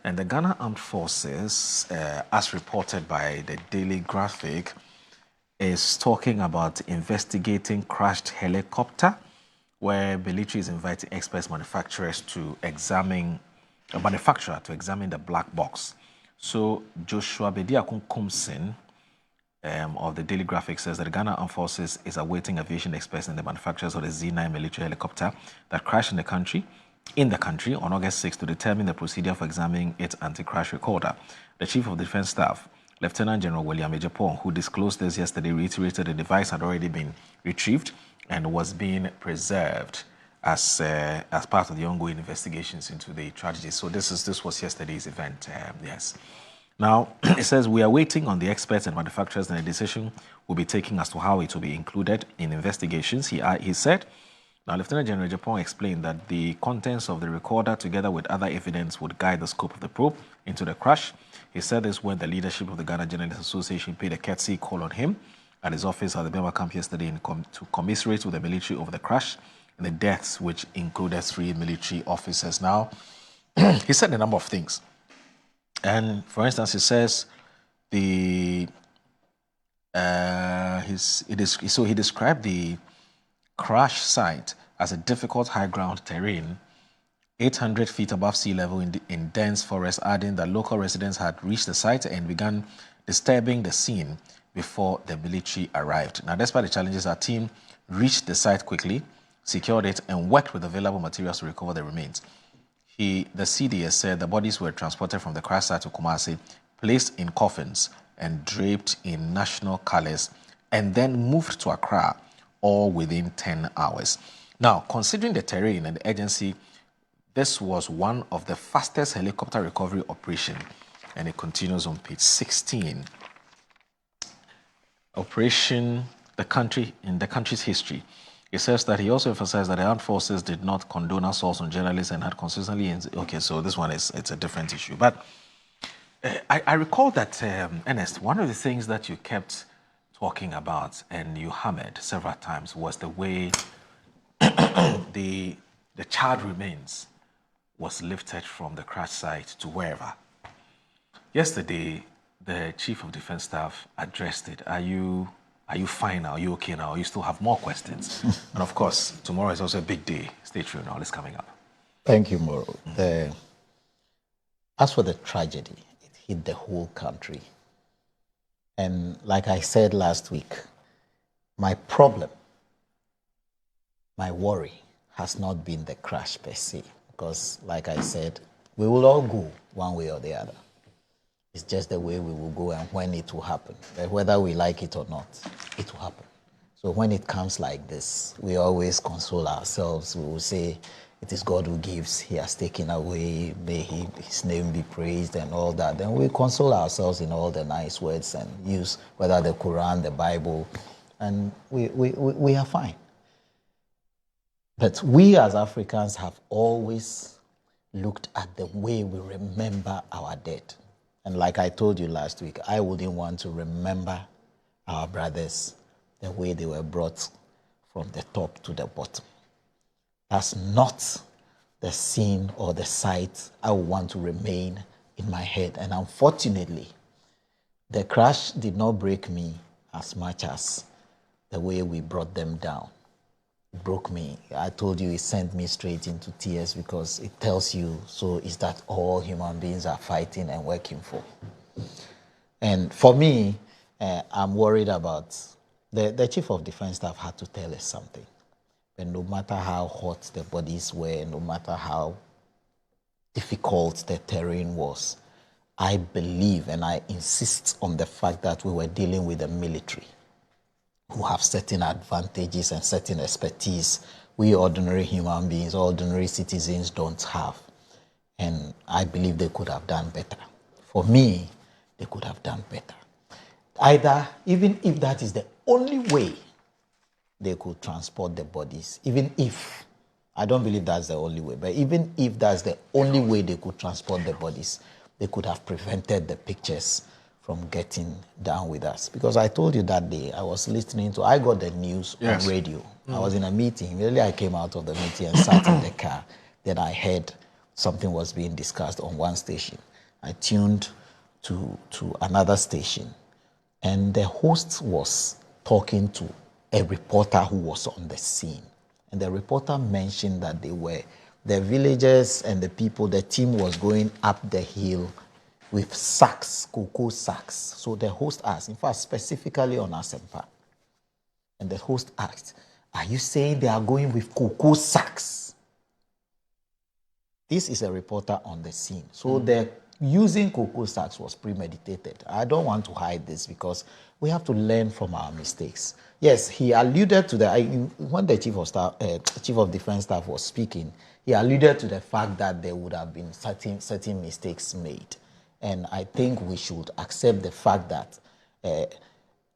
And the Ghana Armed Forces, as reported by the Daily Graphic, is talking about investigating crashed helicopter, where military is inviting experts manufacturers to examine, a manufacturer to examine the black box. So Joshua Bediakun Kumsin of the Daily Graphic says that the Ghana Armed Forces is awaiting aviation experts and the manufacturers of the Z9 military helicopter that crashed in the country on August 6 to determine the procedure for examining its anti-crash recorder. The Chief of Defense Staff, Lieutenant General William Ejapong, who disclosed this yesterday, reiterated the device had already been retrieved and was being preserved as part of the ongoing investigations into the tragedy. So this was yesterday's event. Yes. Now, it says we are waiting on the experts and manufacturers, and a decision will be taken as to how it will be included in investigations. He said. Now, Lieutenant General Japon explained that the contents of the recorder, together with other evidence, would guide the scope of the probe into the crash. He said this when the leadership of the Ghana Journalists Association paid a courtesy call on him at his office at the Bema camp yesterday to commiserate with the military over the crash and the deaths, which included 3 military officers. Now, he said a number of things. And for instance, he says he described the crash site as a difficult high ground terrain 800 feet above sea level in dense forest, adding that local residents had reached the site and began disturbing the scene before the military arrived. Now, despite the challenges, our team reached the site quickly, secured it, and worked with available materials to recover the remains. The CDS said the bodies were transported from the crash site to Kumasi, placed in coffins and draped in national colors, and then moved to Accra, all within 10 hours. Now, considering the terrain and the urgency, this was one of the fastest helicopter recovery operation, and it continues on page 16. Operation in the country's history. It says that he also emphasized that the armed forces did not condone assaults on journalists and had consistently. Okay, so this one it's a different issue. But I recall that Ernest, one of the things that you kept talking about and you hammered several times was the way the charred remains was lifted from the crash site to wherever. Yesterday, the Chief of Defense Staff addressed it. Are you fine now? Are you okay now? You still have more questions? And of course, tomorrow is also a big day. Stay tuned, all is coming up. Thank you, Moro. As for the tragedy, it hit the whole country. And like I said last week, my problem, my worry has not been the crash per se, because like I said, we will all go one way or the other. It's just the way we will go and when it will happen. Whether we like it or not, it will happen. So when it comes like this, we always console ourselves. We will say, it is God who gives, He has taken away, may His name be praised and all that. Then we console ourselves in all the nice words and use whether the Quran, the Bible, and we are fine. But we as Africans have always looked at the way we remember our dead. And like I told you last week, I wouldn't want to remember our brothers the way they were brought from the top to the bottom. That's not the scene or the sight I would want to remain in my head. And unfortunately, the crash did not break me as much as the way we brought them down. It broke me. I told you it sent me straight into tears because it tells you, so is that all human beings are fighting and working for? And for me, I'm worried about, the Chief of Defense Staff had to tell us something. And no matter how hot the bodies were, no matter how difficult the terrain was, I believe and I insist on the fact that we were dealing with the military who have certain advantages and certain expertise we ordinary human beings, ordinary citizens don't have. And I believe they could have done better. For me, they could have done better. Either, even if that is the only way they could transport the bodies, even if, I don't believe that's the only way, but even if that's the only way they could transport the bodies, they could have prevented the pictures from getting down with us. Because I told you that day, I was listening to, I got the news on radio. I was in a meeting. Immediately I came out of the meeting and sat in the car. Then I heard something was being discussed on one station. I tuned to another station, and the host was talking to a reporter who was on the scene. And the reporter mentioned that the villagers and the people, the team was going up the hill with sacks, cocoa sacks. So the host asked, in fact, specifically on Asempa, and the host asked, "Are you saying they are going with cocoa sacks?" This is a reporter on the scene. So the using cocoa sacks was premeditated. I don't want to hide this because we have to learn from our mistakes. Yes, he alluded to when the chief of defense staff was speaking, he alluded to the fact that there would have been certain mistakes made. And I think we should accept the fact that,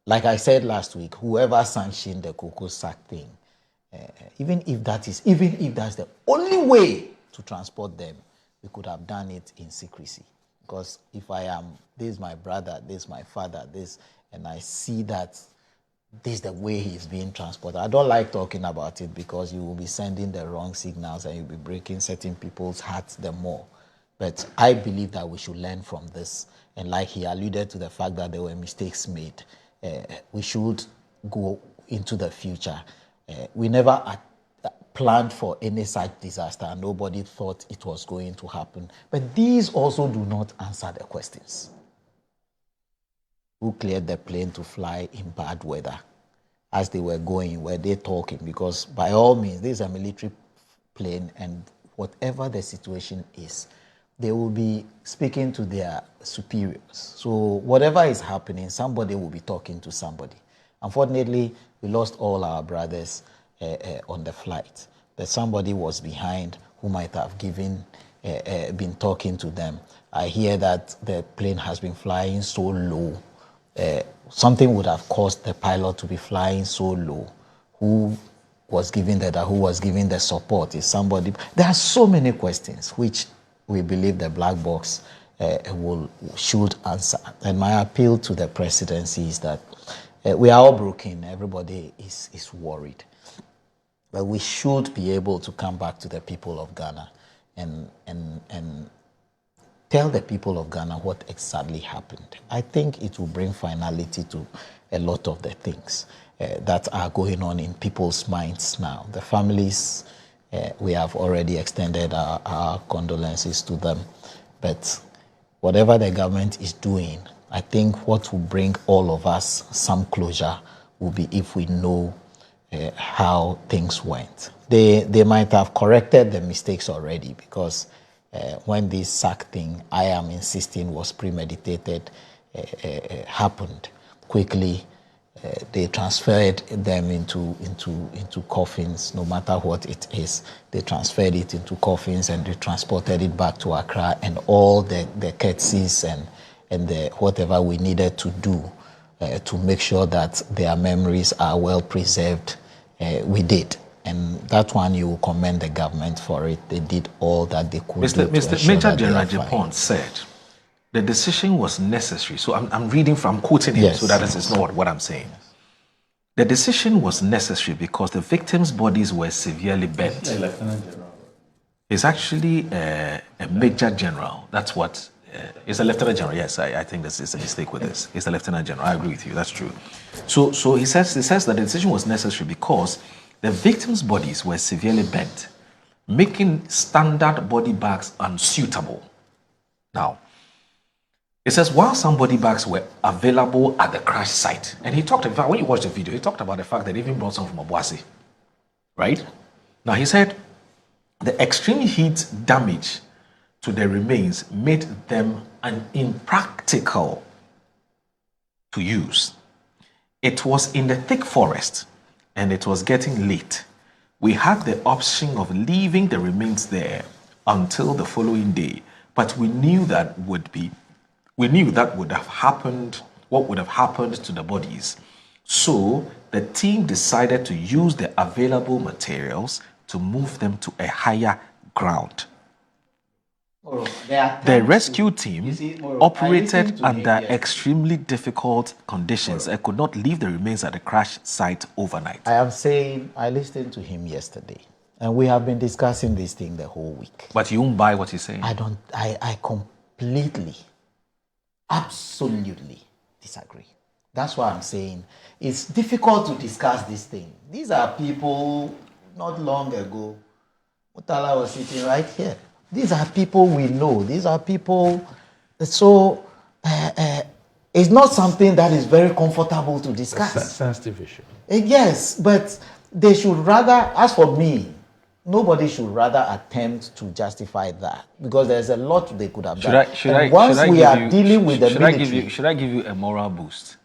like I said last week, whoever sanctioned the cocoa sack thing, even if that's the only way to transport them, we could have done it in secrecy. Because if this is my brother, this is my father, and I see that this is the way he's being transported, I don't like talking about it because you will be sending the wrong signals and you'll be breaking certain people's hearts the more. But I believe that we should learn from this. And like he alluded to the fact that there were mistakes made, we should go into the future. We never planned for any such disaster. Nobody thought it was going to happen. But these also do not answer the questions. Who cleared the plane to fly in bad weather? As they were going, were they talking? Because by all means, this is a military plane, and whatever the situation is, they will be speaking to their superiors. So whatever is happening, somebody will be talking to somebody. Unfortunately, we lost all our brothers on the flight. But somebody was behind who might have been talking to them. I hear that the plane has been flying so low. Something would have caused the pilot to be flying so low. Who was giving the support? Is somebody? There are so many questions which we believe the black box should answer. And my appeal to the presidency is that we are all broken. Everybody is worried. But we should be able to come back to the people of Ghana and tell the people of Ghana what exactly happened. I think it will bring finality to a lot of the things that are going on in people's minds now. The families, we have already extended our condolences to them. But whatever the government is doing, I think what will bring all of us some closure will be if we know how things went. They might have corrected the mistakes already, because when this sack thing, I am insisting was premeditated, happened quickly. They transferred them into coffins, no matter what it is. They transferred it into coffins and they transported it back to Accra, and all the courtesies and the whatever we needed to do to make sure that their memories are well preserved, we did. And that one, you will commend the government for it. They did all that they could do. Mr. Major General Japon said the decision was necessary. So I'm quoting him, yes, so that is not what I'm saying. Yes. The decision was necessary because the victims' bodies were severely bent. A Lieutenant General. It's actually a Major General. That's what. It's a Lieutenant General. Yes, I think this is a mistake with this. It's a Lieutenant General. I agree with you. That's true. So he says that the decision was necessary because the victims' bodies were severely bent, making standard body bags unsuitable. Now, it says while some body bags were available at the crash site, and he talked about, when you watch the video, he talked about the fact that he even brought some from Obuasi, right? Now, he said the extreme heat damage to the remains made them impractical to use. It was in the thick forest and it was getting late. We had the option of leaving the remains there until the following day, but we knew that would have happened, what would have happened to the bodies. So the team decided to use the available materials to move them to a higher ground. The rescue team operated under extremely difficult conditions and could not leave the remains at the crash site overnight. I am saying, I listened to him yesterday, and we have been discussing this thing the whole week. But you won't buy what he's saying? I completely, absolutely disagree. That's why I'm saying it's difficult to discuss this thing. These are people not long ago. Mutala was sitting right here. These are people we know. These are people. So it's not something that is very comfortable to discuss. That's a sensitive issue. Yes, but they should rather, as for me, nobody should rather attempt to justify that because there's a lot they could have done. Once we are dealing with the military, should I give you a moral boost?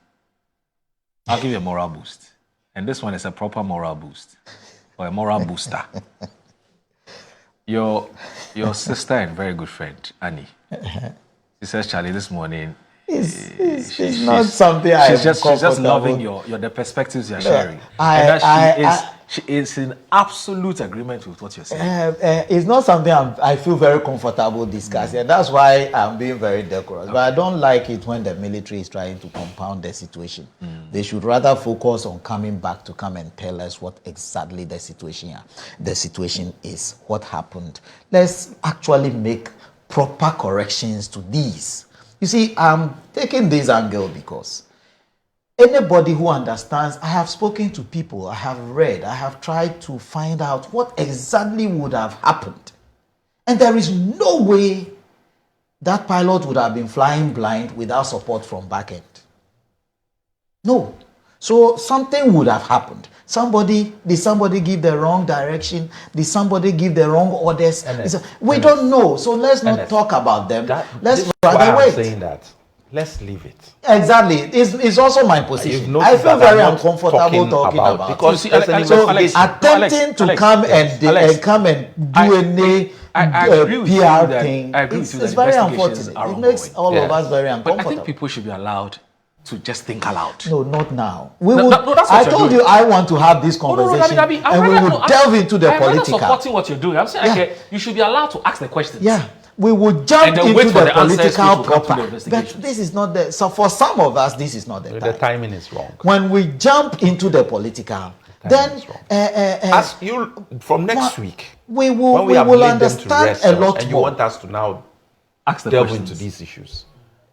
I'll give you a moral boost, and this one is a proper moral boost or a moral booster. Your sister and very good friend Annie. She says, "Charlie, this morning." It's not something she's just loving the perspectives you're sharing, and that she is in absolute agreement with what you're saying. It's not something I feel very comfortable discussing. That's why I'm being very decorous. Okay. But I don't like it when the military is trying to compound the situation. They should rather focus on coming back to come and tell us what exactly the situation is, what happened. Let's actually make proper corrections to these. You see, I'm taking this angle because anybody who understands, I have spoken to people, I have read, I have tried to find out what exactly would have happened. And there is no way that pilot would have been flying blind without support from back end. No. So something would have happened. Did somebody give the wrong direction? Did somebody give the wrong orders? We don't know. So let's not talk about them. Let's rather wait. I'm saying that. Let's leave it. Exactly. It's also my position. I feel very uncomfortable talking about it. Because attempting to come and do any PR thing, it's very unfortunate. It makes all of us very uncomfortable. But I think people should be allowed to just think aloud. No, not now. I told you I want to have this conversation, and we will delve into the political. I'm not supporting what you're doing. I'm saying, okay, you should be allowed to ask the questions. Yeah, we will jump into the political proper. But this is not the. So for some of us, this is not the time. The timing is wrong. When we jump into the political, then as you from next week, we will understand a lot and you more. want us to now delve into these issues.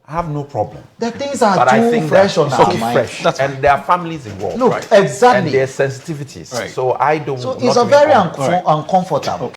I have no problem. The things are too fresh on our mind. And there are families involved. Look, exactly. And there are sensitivities. Right. So I don't. So it's a very uncomfortable.